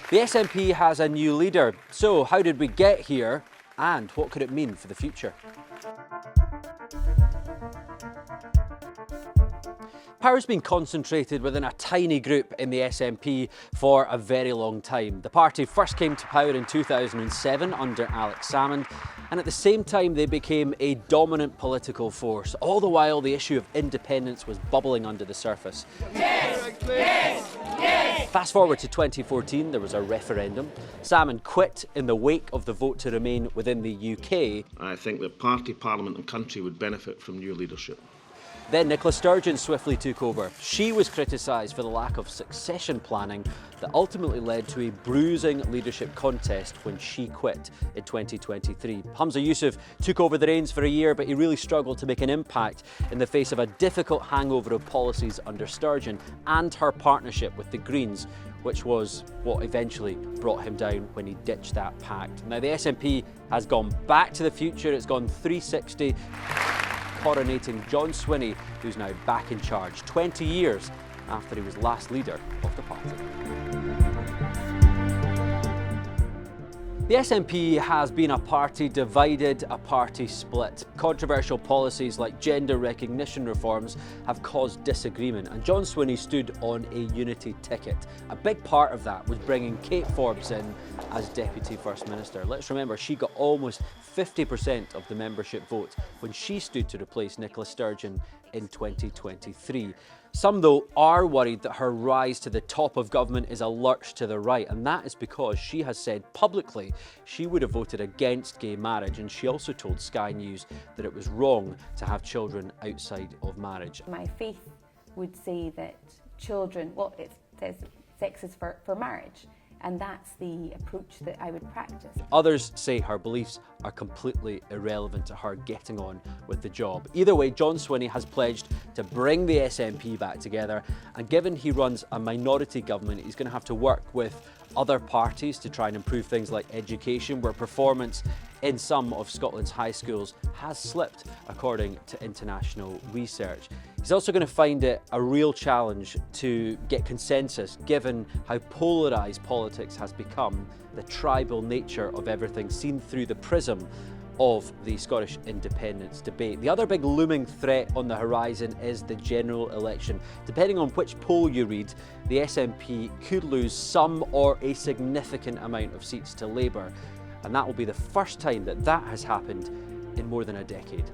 The SNP has a new leader. So how did we get here and what could it mean for the future? Power's been concentrated within a tiny group in the SNP for a very long time. The party first came to power in 2007 under Alex Salmond, and at the same time they became a dominant political force. All the while the issue of independence was bubbling under the surface. Yes! Yes! Yes! Fast forward to 2014, there was a referendum. Salmond quit in the wake of the vote to remain within the UK. I think that party, parliament and country would benefit from new leadership. Then Nicola Sturgeon swiftly took over. She was criticised for the lack of succession planning that ultimately led to a bruising leadership contest when she quit in 2023. Humza Yousaf took over the reins for a year, but he really struggled to make an impact in the face of a difficult hangover of policies under Sturgeon and her partnership with the Greens, which was what eventually brought him down when he ditched that pact. Now the SNP has gone back to the future, it's gone 360. Coronating John Swinney, who's now back in charge, 20 years after he was last leader of the party. The SNP has been a party divided, a party split. Controversial policies like gender recognition reforms have caused disagreement, and John Swinney stood on a unity ticket. A big part of that was bringing Kate Forbes in as Deputy First Minister. Let's remember, she got almost 50% of the membership vote when she stood to replace Nicola Sturgeon in 2023. Some, though, are worried that her rise to the top of government is a lurch to the right, and that is because she has said publicly she would have voted against gay marriage, and she also told Sky News that it was wrong to have children outside of marriage. My faith would say that children, well, it says sex is for marriage, and that's the approach that I would practice. Others say her beliefs are completely irrelevant to her getting on with the job. Either way, John Swinney has pledged to bring the SNP back together, and given he runs a minority government, he's going to have to work with other parties to try and improve things like education, where performance in some of Scotland's high schools has slipped, according to international research. He's also going to find it a real challenge to get consensus, given how polarised politics has become, the tribal nature of everything seen through the prism of the Scottish independence debate. The other big looming threat on the horizon is the general election. Depending on which poll you read, the SNP could lose some or a significant amount of seats to Labour, and that will be the first time that that has happened in more than a decade.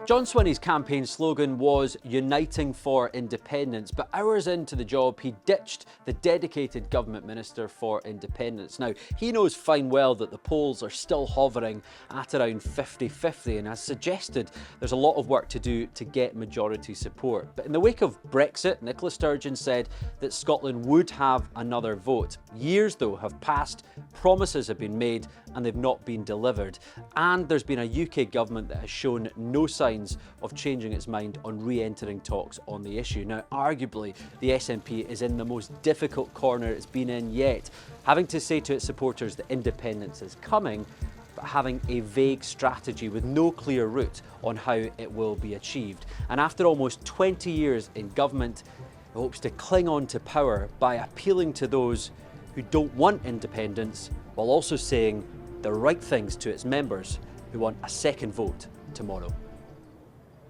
John Swinney's campaign slogan was "Uniting for Independence," but hours into the job he ditched the dedicated government minister for independence. Now, he knows fine well that the polls are still hovering at around 50-50 and has suggested there's a lot of work to do to get majority support. But in the wake of Brexit, Nicola Sturgeon said that Scotland would have another vote. Years, though, have passed, promises have been made and they've not been delivered. And there's been a UK government that has shown no signs of changing its mind on re-entering talks on the issue. Now, arguably, the SNP is in the most difficult corner it's been in yet, having to say to its supporters that independence is coming, but having a vague strategy with no clear route on how it will be achieved. And after almost 20 years in government, it hopes to cling on to power by appealing to those who don't want independence, while also saying the right things to its members who want a second vote tomorrow.